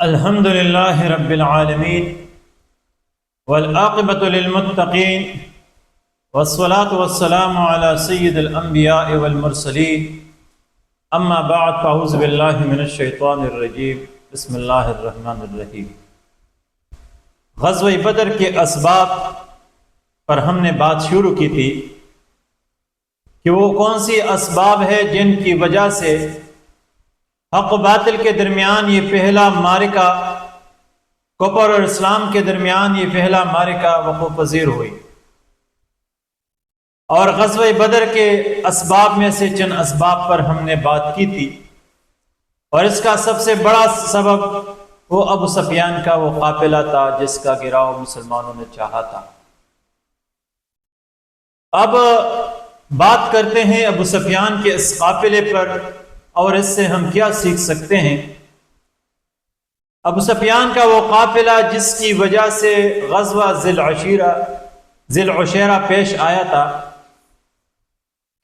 الحمد لله رب العالمين والعاقبة للمتقين والصلاة والسلام على سيد الأنبياء والمرسلين أما بعد فأعوذ بالله من الشيطان الرجيم بسم الله الرحمن الرحيم۔ غزوہ بدر کے اسباب پر ہم نے بات شروع کی تھی کہ وہ کون سی اسباب ہے جن کی وجہ سے حق و باطل کے درمیان یہ پہلا معرکہ، کفر اور اسلام کے درمیان یہ پہلا معرکہ وقوع پذیر ہوئی، اور غزوہ بدر کے اسباب میں سے چند اسباب پر ہم نے بات کی تھی، اور اس کا سب سے بڑا سبب وہ ابو سفیان کا وہ قافلہ تھا جس کا گراؤ مسلمانوں نے چاہا تھا۔ اب بات کرتے ہیں ابو سفیان کے اس قافلے پر اور اس سے ہم کیا سیکھ سکتے ہیں۔ ابو سفیان کا وہ قافلہ جس کی وجہ سے غزوہ ذی العشیرہ پیش آیا تھا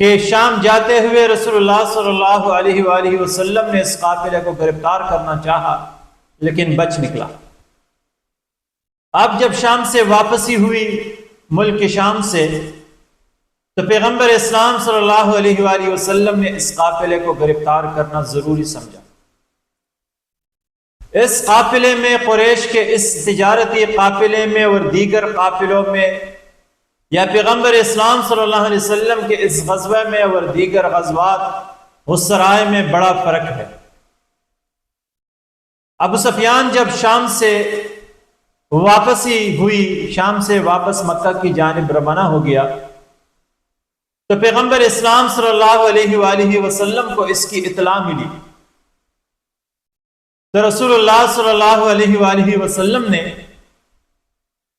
کہ شام جاتے ہوئے رسول اللہ صلی اللہ علیہ وآلہ وسلم نے اس قافلے کو گرفتار کرنا چاہا لیکن بچ نکلا۔ اب جب شام سے واپسی ہوئی، ملک شام سے، تو پیغمبر اسلام صلی اللہ علیہ وآلہ وسلم نے اس قافلے کو گرفتار کرنا ضروری سمجھا۔ اس قافلے میں، قریش کے اس تجارتی قافلے میں اور دیگر قافلوں میں، یا پیغمبر اسلام صلی اللہ علیہ وسلم کے اس غزوہ میں اور دیگر غزوات غسرائے میں بڑا فرق ہے۔ ابو سفیان جب شام سے واپسی ہوئی، شام سے واپس مکہ کی جانب روانہ ہو گیا، تو پیغمبر اسلام صلی اللہ علیہ وآلہ وسلم کو اس کی اطلاع ملی، تو رسول اللہ صلی اللہ علیہ وآلہ وسلم نے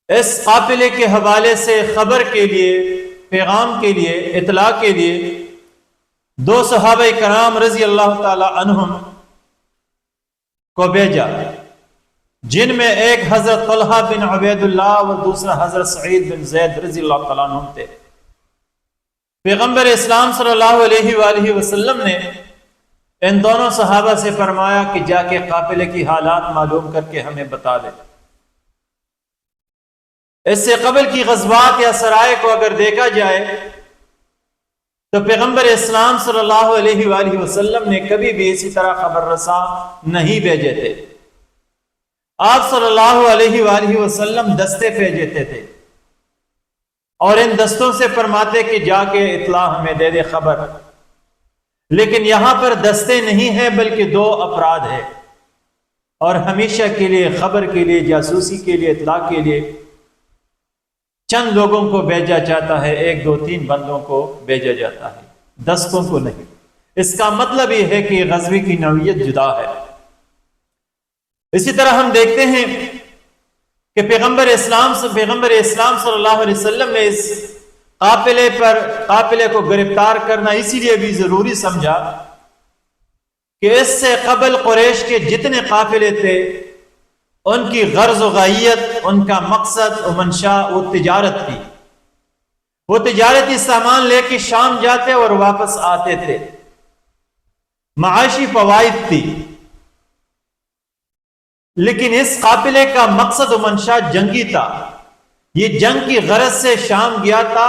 اس قافلے کے حوالے سے خبر کے لیے، پیغام کے لیے، اطلاع کے لیے دو صحابہ کرام رضی اللہ تعالی عنہم کو بھیجا، جن میں ایک حضرت طلحہ بن عبید اللہ اور دوسرا حضرت سعید بن زید رضی اللہ تعالیٰ عنہم تھے۔ پیغمبر اسلام صلی اللہ علیہ وآلہ وسلم نے ان دونوں صحابہ سے فرمایا کہ جا کے قافلے کی حالات معلوم کر کے ہمیں بتا دیں۔ اس سے قبل کی غزوات یا سرائے کو اگر دیکھا جائے تو پیغمبر اسلام صلی اللہ علیہ وآلہ وسلم نے کبھی بھی اسی طرح خبر رساں نہیں بھیجے تھے۔ آپ صلی اللہ علیہ وآلہ وسلم دستے بھیجتے تھے اور ان دستوں سے فرماتے کہ جا کے اطلاع ہمیں دے دے خبر، لیکن یہاں پر دستے نہیں ہیں بلکہ دو افراد ہیں، اور ہمیشہ کے لیے خبر کے لیے، جاسوسی کے لیے، اطلاع کے لیے چند لوگوں کو بھیجا جاتا ہے، ایک دو تین بندوں کو بھیجا جاتا ہے، دستوں کو نہیں۔ اس کا مطلب یہ ہے کہ غزوے کی نوعیت جدا ہے۔ اسی طرح ہم دیکھتے ہیں کہ پیغمبر اسلام صلی اللہ علیہ وسلم نے اس قافلے کو گرفتار کرنا اسی لیے بھی ضروری سمجھا کہ اس سے قبل قریش کے جتنے قافلے تھے ان کی غرض و غایت، ان کا مقصد و منشا وہ تجارت تھی۔ وہ تجارتی سامان لے کے شام جاتے اور واپس آتے تھے، معاشی فوائد تھی۔ لیکن اس قافلے کا مقصد و منشا جنگی تھا، یہ جنگ کی غرض سے شام گیا تھا،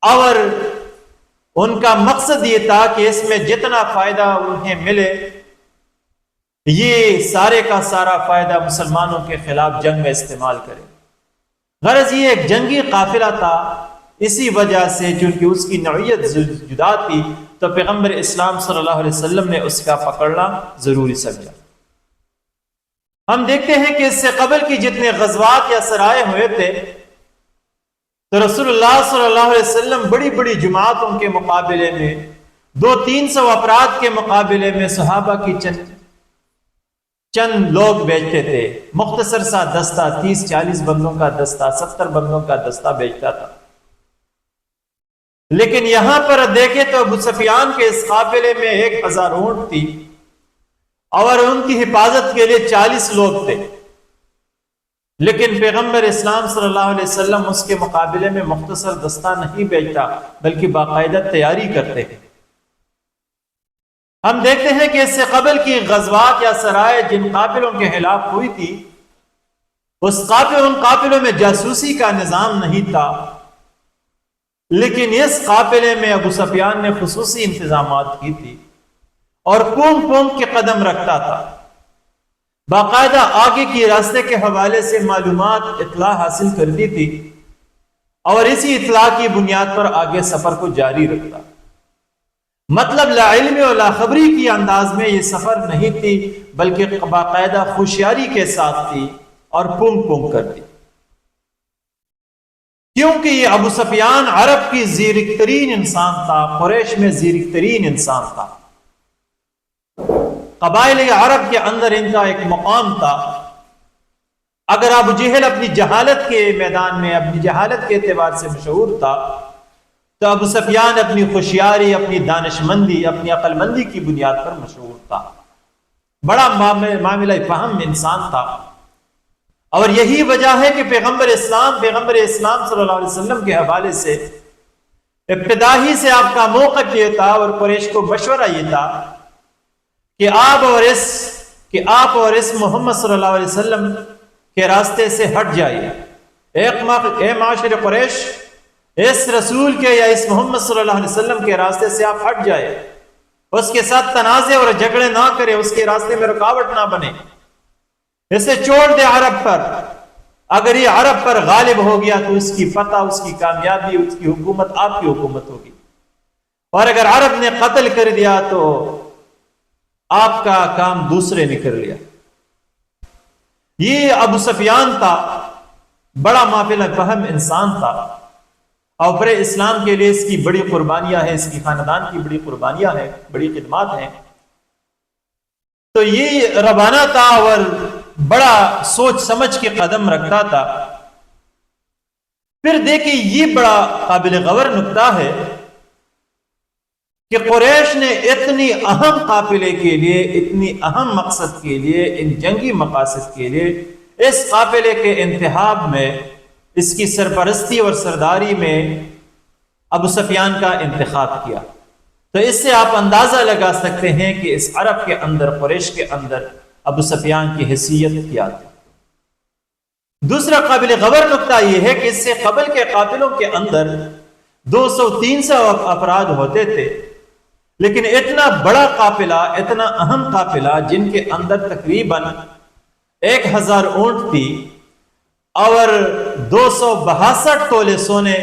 اور ان کا مقصد یہ تھا کہ اس میں جتنا فائدہ انہیں ملے یہ سارے کا سارا فائدہ مسلمانوں کے خلاف جنگ میں استعمال کرے۔ غرض یہ ایک جنگی قافلہ تھا، اسی وجہ سے چونکہ اس کی نوعیت جدا تھی تو پیغمبر اسلام صلی اللہ علیہ وسلم نے اس کا پکڑنا ضروری سمجھا۔ ہم دیکھتے ہیں کہ اس سے قبل کی جتنے غزوات یا سرائے ہوئے تھے تو رسول اللہ صلی اللہ علیہ وسلم بڑی بڑی جماعتوں کے مقابلے میں، 200-300 افراد کے مقابلے میں صحابہ کی چند لوگ بھیجتے تھے، مختصر سا دستہ، 30-40 بندوں کا دستہ، 70 بندوں کا دستہ بھیجتا تھا۔ لیکن یہاں پر دیکھیں تو ابو سفیان کے اس قافلے میں 1000 اونٹ تھی اور ان کی حفاظت کے لیے 40 لوگ تھے، لیکن پیغمبر اسلام صلی اللہ علیہ وسلم اس کے مقابلے میں مختصر دستہ نہیں بھیجتا بلکہ باقاعدہ تیاری کرتے ہیں۔ ہم دیکھتے ہیں کہ اس سے قبل کی غزوات یا سرائے جن قافلوں کے خلاف ہوئی تھی، ان قافلوں میں جاسوسی کا نظام نہیں تھا، لیکن اس قافلے میں ابو سفیان نے خصوصی انتظامات کی تھی اور پونک پونک کے قدم رکھتا تھا، باقاعدہ آگے کی راستے کے حوالے سے معلومات اطلاع حاصل کرتی تھی اور اسی اطلاع کی بنیاد پر آگے سفر کو جاری رکھتا۔ مطلب لا علم و لا خبری کی انداز میں یہ سفر نہیں تھی، بلکہ باقاعدہ ہوشیاری کے ساتھ تھی اور پونک پونک کرتی، کیونکہ یہ ابو سفیان عرب کی زیرک ترین انسان تھا، قریش میں زیرک ترین انسان تھا، قبائل عرب کے اندر ان کا ایک مقام تھا۔ اگر ابو جہل اپنی جہالت کے میدان میں اپنی جہالت کے اعتبار سے مشہور تھا، تو ابو سفیان اپنی ہوشیاری، اپنی دانش مندی، اپنی عقل مندی کی بنیاد پر مشہور تھا، بڑا معاملہ فہم انسان تھا۔ اور یہی وجہ ہے کہ پیغمبر اسلام صلی اللہ علیہ وسلم کے حوالے سے ابتدائی سے آپ کا موقف یہ تھا اور قریش کو مشورہ یہ تھا کہ آپ اور اس محمد صلی اللہ علیہ وسلم کے راستے سے ہٹ جائیے۔ اے معاشر قریش، اس رسول کے یا اس محمد صلی اللہ علیہ وسلم کے راستے سے آپ ہٹ جائے، اس کے ساتھ تنازع اور جھگڑے نہ کرے، اس کے راستے میں رکاوٹ نہ بنے، اسے چھوڑ دے عرب پر۔ اگر یہ عرب پر غالب ہو گیا تو اس کی فتح، اس کی کامیابی، اس کی حکومت آپ کی حکومت ہوگی، اور اگر عرب نے قتل کر دیا تو آپ کا کام دوسرے نے کر لیا۔ یہ ابو سفیان تھا، بڑا مافل فہم انسان تھا، اور برے اسلام کے لیے اس کی بڑی قربانیاں ہیں، اس کی خاندان کی بڑی قربانیاں ہیں، بڑی خدمات ہیں۔ تو یہ روانہ تھا اور بڑا سوچ سمجھ کے قدم رکھتا تھا۔ پھر دیکھیں، یہ بڑا قابل غور نکتہ ہے کہ قریش نے اتنی اہم قافلے کے لیے، اتنی اہم مقصد کے لیے، ان جنگی مقاصد کے لیے اس قافلے کے انتخاب میں، اس کی سرپرستی اور سرداری میں ابو سفیان کا انتخاب کیا۔ تو اس سے آپ اندازہ لگا سکتے ہیں کہ اس عرب کے اندر، قریش کے اندر ابو سفیان کی حیثیت کیا تھی۔ دوسرا قابل غور نکتہ یہ ہے کہ اس سے قبل کے قافلوں کے اندر 200-300 افراد ہوتے تھے، لیکن اتنا بڑا قافلہ، اتنا اہم قافلہ، جن کے اندر تقریباً 1000 اونٹ تھی اور 262 تولے سونے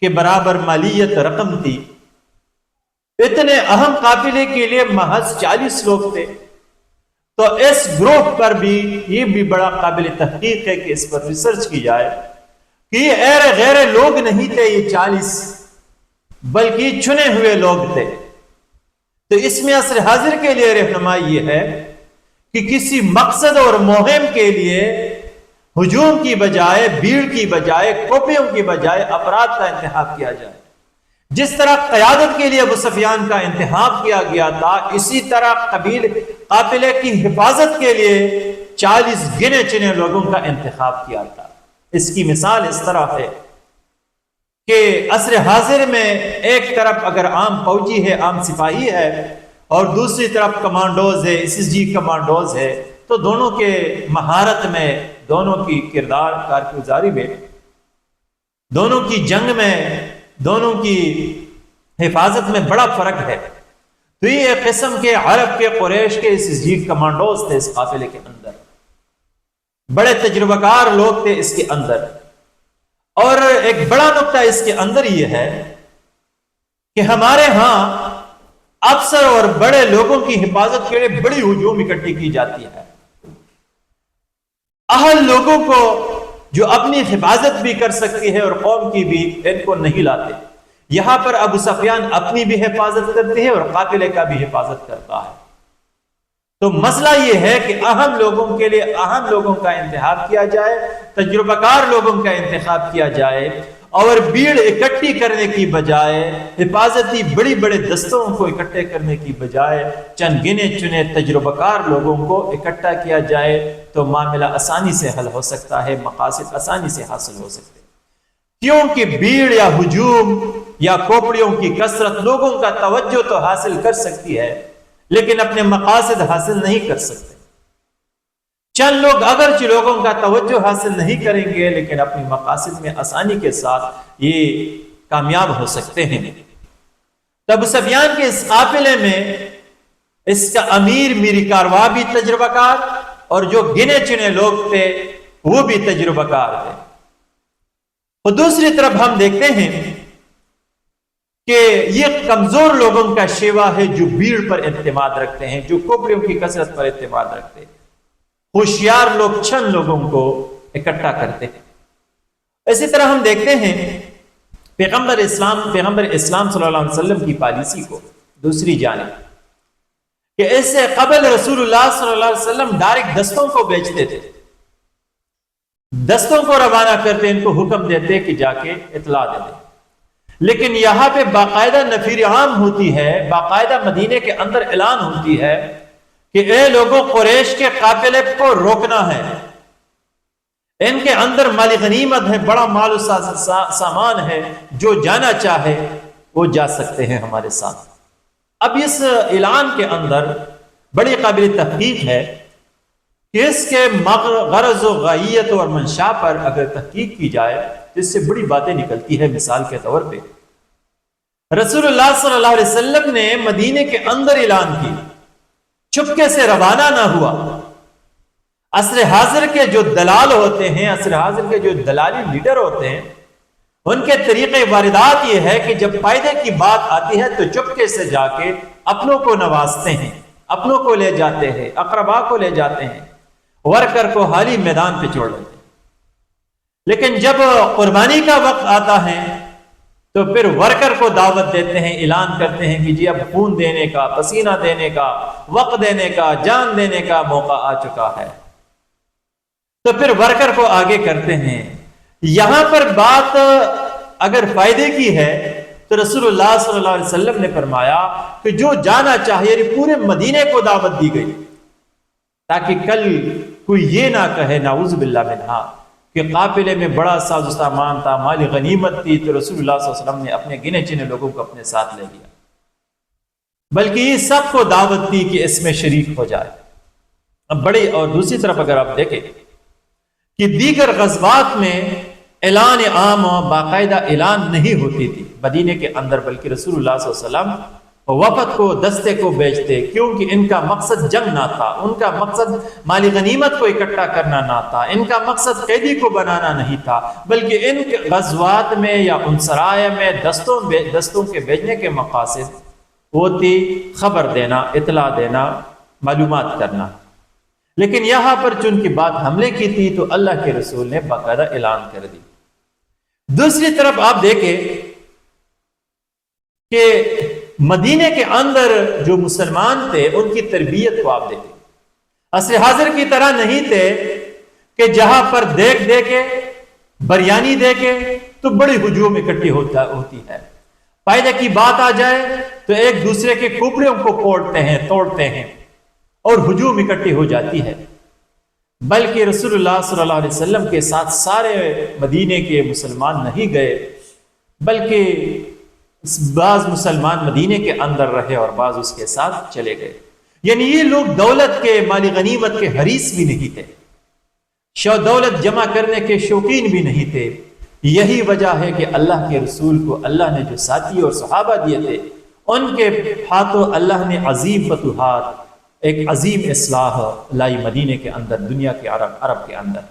کے برابر مالیت رقم تھی، اتنے اہم قافلے کے لیے محض 40 لوگ تھے۔ تو اس گروہ پر بھی یہ بھی بڑا قابل تحقیق ہے کہ اس پر ریسرچ کی جائے کہ یہ غیر لوگ نہیں تھے یہ 40، بلکہ چنے ہوئے لوگ تھے۔ تو اس میں عصر حاضر کے لیے رہنمائی یہ ہے کہ کسی مقصد اور مہم کے لیے ہجوم کی بجائے، بھیڑ کی بجائے، کوپیوں کی بجائے افراد کا انتخاب کیا جائے۔ جس طرح قیادت کے لیے ابو سفیان کا انتخاب کیا گیا تھا، اسی طرح قافلے کی حفاظت کے لیے 40 گنے چنے لوگوں کا انتخاب کیا تھا۔ اس کی مثال اس طرح ہے کہ عصر حاضر میں ایک طرف اگر عام فوجی ہے، عام سپاہی ہے، اور دوسری طرف کمانڈوز ہے، SSG کمانڈوز ہے، تو دونوں کے مہارت میں، دونوں کی کردار کارگزاری میں، دونوں کی جنگ میں، دونوں کی حفاظت میں بڑا فرق ہے۔ تو یہ ایک قسم کے عرب کے، قریش کے SSG کمانڈوز تھے اس قافلے کے اندر، بڑے تجربہ کار لوگ تھے اس کے اندر۔ اور ایک بڑا نقطہ اس کے اندر یہ ہے کہ ہمارے ہاں افسر اور بڑے لوگوں کی حفاظت کے لیے بڑی ہجوم اکٹھی کی جاتی ہے، اہل لوگوں کو جو اپنی حفاظت بھی کر سکتی ہے اور قوم کی بھی، ان کو نہیں لاتے۔ یہاں پر ابو سفیان اپنی بھی حفاظت کرتے ہیں اور قافلے کا بھی حفاظت کرتا ہے۔ تو مسئلہ یہ ہے کہ اہم لوگوں کے لیے اہم لوگوں کا انتخاب کیا جائے، تجربہ کار لوگوں کا انتخاب کیا جائے، اور بھیڑ اکٹھی کرنے کی بجائے، حفاظتی بڑی بڑے دستوں کو اکٹھے کرنے کی بجائے چند گنے چنے تجربہ کار لوگوں کو اکٹھا کیا جائے تو معاملہ آسانی سے حل ہو سکتا ہے، مقاصد آسانی سے حاصل ہو سکتے ہیں۔ کیونکہ بھیڑ یا ہجوم یا کھوپڑیوں کی کثرت لوگوں کا توجہ تو حاصل کر سکتی ہے، لیکن اپنے مقاصد حاصل نہیں کر سکتے۔ چند لوگ اگرچہ لوگوں کا توجہ حاصل نہیں کریں گے لیکن اپنی مقاصد میں آسانی کے ساتھ یہ کامیاب ہو سکتے ہیں۔ ابو سفیان کے اس قافلے میں اس کا امیر میری کارواں بھی تجربہ کار اور جو گنے چنے لوگ تھے وہ بھی تجربہ کار تھے۔ اور دوسری طرف ہم دیکھتے ہیں کہ یہ کمزور لوگوں کا شیوا ہے جو بھیڑ پر اعتماد رکھتے ہیں، جو کوپڑیوں کی کثرت پر اعتماد رکھتے ہیں۔ ہوشیار لوگ چند لوگوں کو اکٹھا کرتے ہیں۔ اسی طرح ہم دیکھتے ہیں پیغمبر اسلام صلی اللہ علیہ وسلم کی پالیسی کو دوسری جانب، کہ اس سے قبل رسول اللہ صلی اللہ علیہ وسلم ڈائریکٹ دستوں کو بیچتے تھے، دستوں کو روانہ کرتے، ان کو حکم دیتے کہ جا کے اطلاع دے دیں۔ لیکن یہاں پہ باقاعدہ نفیر عام ہوتی ہے، باقاعدہ مدینے کے اندر اعلان ہوتی ہے کہ اے لوگوں، قریش کے قافلے کو روکنا ہے، ان کے اندر مال غنیمت ہے، بڑا مال و سامان ہے، جو جانا چاہے وہ جا سکتے ہیں ہمارے ساتھ۔ اب اس اعلان کے اندر بڑی قابل تحقیق ہے کہ اس کے غرض و غائیت اور منشا پر اگر تحقیق کی جائے اس سے بڑی باتیں نکلتی ہے۔ مثال کے طور پہ رسول اللہ صلی اللہ علیہ وسلم نے مدینے کے اندر اعلان کی، چپکے سے روانہ نہ ہوا۔ عصر حاضر کے جو دلال ہوتے ہیں، عصر حاضر کے جو دلالی لیڈر ہوتے ہیں، ان کے طریقے واردات یہ ہے کہ جب فائدے کی بات آتی ہے تو چپکے سے جا کے اپنوں کو نوازتے ہیں، اپنوں کو لے جاتے ہیں، اقربا کو لے جاتے ہیں، ورکر کو حالی میدان پہ چھوڑ دیتے ہیں۔ لیکن جب قربانی کا وقت آتا ہے تو پھر ورکر کو دعوت دیتے ہیں، اعلان کرتے ہیں کہ جی اب خون دینے کا، پسینہ دینے کا، وقت دینے کا، جان دینے کا موقع آ چکا ہے، تو پھر ورکر کو آگے کرتے ہیں۔ یہاں پر بات اگر فائدے کی ہے تو رسول اللہ صلی اللہ علیہ وسلم نے فرمایا کہ جو جانا چاہیے، یعنی پورے مدینے کو دعوت دی گئی تاکہ کل کوئی یہ نہ کہے نعوذ باللہ منہا کہ قافلے میں بڑا ساز و سامان تھا، مال غنیمت تھی، تو رسول اللہ صلی اللہ علیہ وسلم نے اپنے گنے چنے لوگوں کو اپنے ساتھ لے لیا، بلکہ یہ سب کو دعوت دی کہ اس میں شریک ہو جائے۔ اب بڑی اور دوسری طرف اگر آپ دیکھیں کہ دیگر غزوات میں اعلان عام باقاعدہ اعلان نہیں ہوتی تھی مدینے کے اندر، بلکہ رسول اللہ صلی اللہ علیہ وسلم وفد کو، دستے کو بیچتے، کیونکہ ان کا مقصد جنگ نہ تھا، ان کا مقصد مالی غنیمت کو اکٹھا کرنا نہ تھا، ان کا مقصد قیدی کو بنانا نہیں تھا، بلکہ ان کے غزوات میں یا ان سرائے میں دستوں کے بھیجنے کے مقاصد وہ تھی خبر دینا، اطلاع دینا، معلومات کرنا۔ لیکن یہاں پر چونکہ بات حملے کی تھی تو اللہ کے رسول نے باقاعدہ اعلان کر دی۔ دوسری طرف آپ دیکھیں کہ مدینے کے اندر جو مسلمان تھے ان کی تربیت کو آپ دیکھیں، عصر حاضر کی طرح نہیں تھے کہ جہاں پر دیکھ دے کے، بریانی دے کے تو بڑی ہجوم اکٹھی ہوتی ہے، فائدے کی بات آ جائے تو ایک دوسرے کے کپڑوں کو کوڑتے ہیں، توڑتے ہیں اور ہجوم اکٹھی ہو جاتی ہے۔ بلکہ رسول اللہ صلی اللہ علیہ وسلم کے ساتھ سارے مدینے کے مسلمان نہیں گئے، بلکہ بعض مسلمان مدینے کے اندر رہے اور بعض اس کے ساتھ چلے گئے۔ یعنی یہ لوگ دولت کے، مالی غنیمت کے حریص بھی نہیں تھے، دولت جمع کرنے کے شوقین بھی نہیں تھے۔ یہی وجہ ہے کہ اللہ کے رسول کو اللہ نے جو ساتھی اور صحابہ دیے تھے ان کے ہاتھوں اللہ نے عظیم فتوحات، ایک عظیم اصلاح لائی مدینے کے اندر، دنیا کے عرب کے اندر۔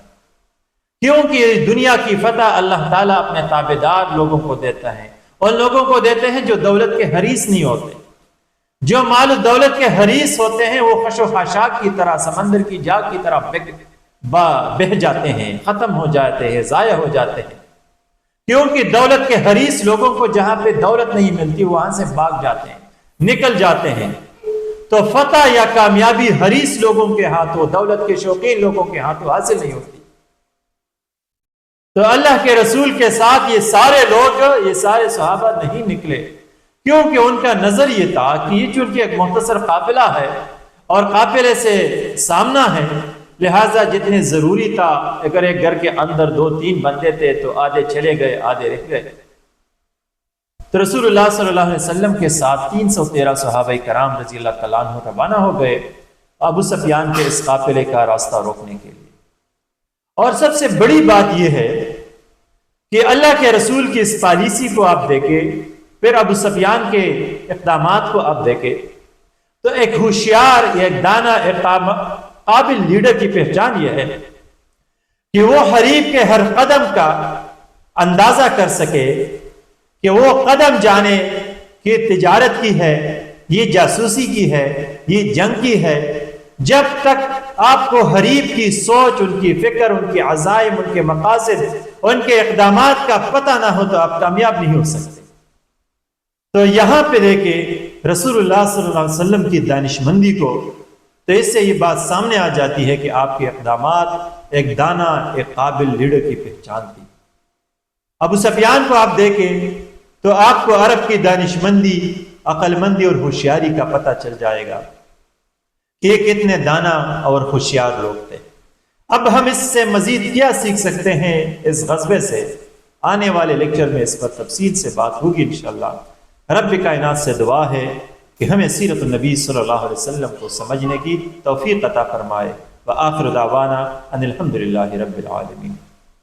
کیونکہ دنیا کی فتح اللہ تعالیٰ اپنے تابعدار لوگوں کو دیتا ہے، ان لوگوں کو دیتے ہیں جو دولت کے حریص نہیں ہوتے۔ جو مال و دولت کے حریص ہوتے ہیں وہ خش و خاشاک کی طرح، سمندر کی جاگ کی طرح بہہ جاتے ہیں، ختم ہو جاتے ہیں، ضائع ہو جاتے ہیں۔ کیونکہ دولت کے حریص لوگوں کو جہاں پہ دولت نہیں ملتی وہاں سے بھاگ جاتے ہیں، نکل جاتے ہیں۔ تو فتح یا کامیابی حریص لوگوں کے ہاتھوں، دولت کے شوقین لوگوں کے ہاتھوں حاصل نہیں ہوتی۔ تو اللہ کے رسول کے ساتھ یہ سارے لوگ، یہ سارے صحابہ نہیں نکلے، کیونکہ ان کا نظر یہ تھا کہ یہ چونکہ ایک مختصر قافلہ ہے اور قافلے سے سامنا ہے، لہٰذا جتنے ضروری تھا، اگر ایک گھر کے اندر 2-3 بندے تھے تو آدھے چلے گئے، آدھے رہ گئے۔ تو رسول اللہ صلی اللہ علیہ وسلم کے ساتھ 313 صحابہ کرام رضی اللہ تعالیٰ عنہ روانہ ہو گئے ابو سفیان کے اس قافلے کا راستہ روکنے کے لیے۔ اور سب سے بڑی بات یہ ہے کہ اللہ کے رسول کی اس پالیسی کو آپ دیکھیں، پھر ابو سفیان کے اقدامات کو آپ دیکھیں، تو ایک ہوشیار، ایک دانا، ایک قابل لیڈر کی پہچان یہ ہے کہ وہ حریف کے ہر قدم کا اندازہ کر سکے، کہ وہ قدم جانے کہ تجارت کی ہے، یہ جاسوسی کی ہے، یہ جنگ کی ہے۔ جب تک آپ کو حریف کی سوچ، ان کی فکر، ان کے عزائم، ان کے مقاصد، ان کے اقدامات کا پتہ نہ ہو تو آپ کامیاب نہیں ہو سکتے۔ تو یہاں پہ دیکھیں رسول اللہ صلی اللہ علیہ وسلم کی دانش مندی کو، تو اس سے یہ بات سامنے آ جاتی ہے کہ آپ کے اقدامات ایک دانا، ایک قابل لیڈر کی پہچان تھی۔ ابو سفیان کو آپ دیکھیں تو آپ کو عرب کی دانش مندی، عقل مندی اور ہوشیاری کا پتہ چل جائے گا کہ یہ کتنے دانا اور ہوشیار لوگ تھے۔ اب ہم اس سے مزید کیا سیکھ سکتے ہیں اس غزوے سے؟ آنے والے لیکچر میں اس پر تفصیل سے بات ہوگی انشاءاللہ۔ رب کائنات سے دعا ہے کہ ہمیں سیرت النبی صلی اللہ علیہ وسلم کو سمجھنے کی توفیق عطا فرمائے۔ وآخر دعوانا ان الحمدللہ رب العالمین۔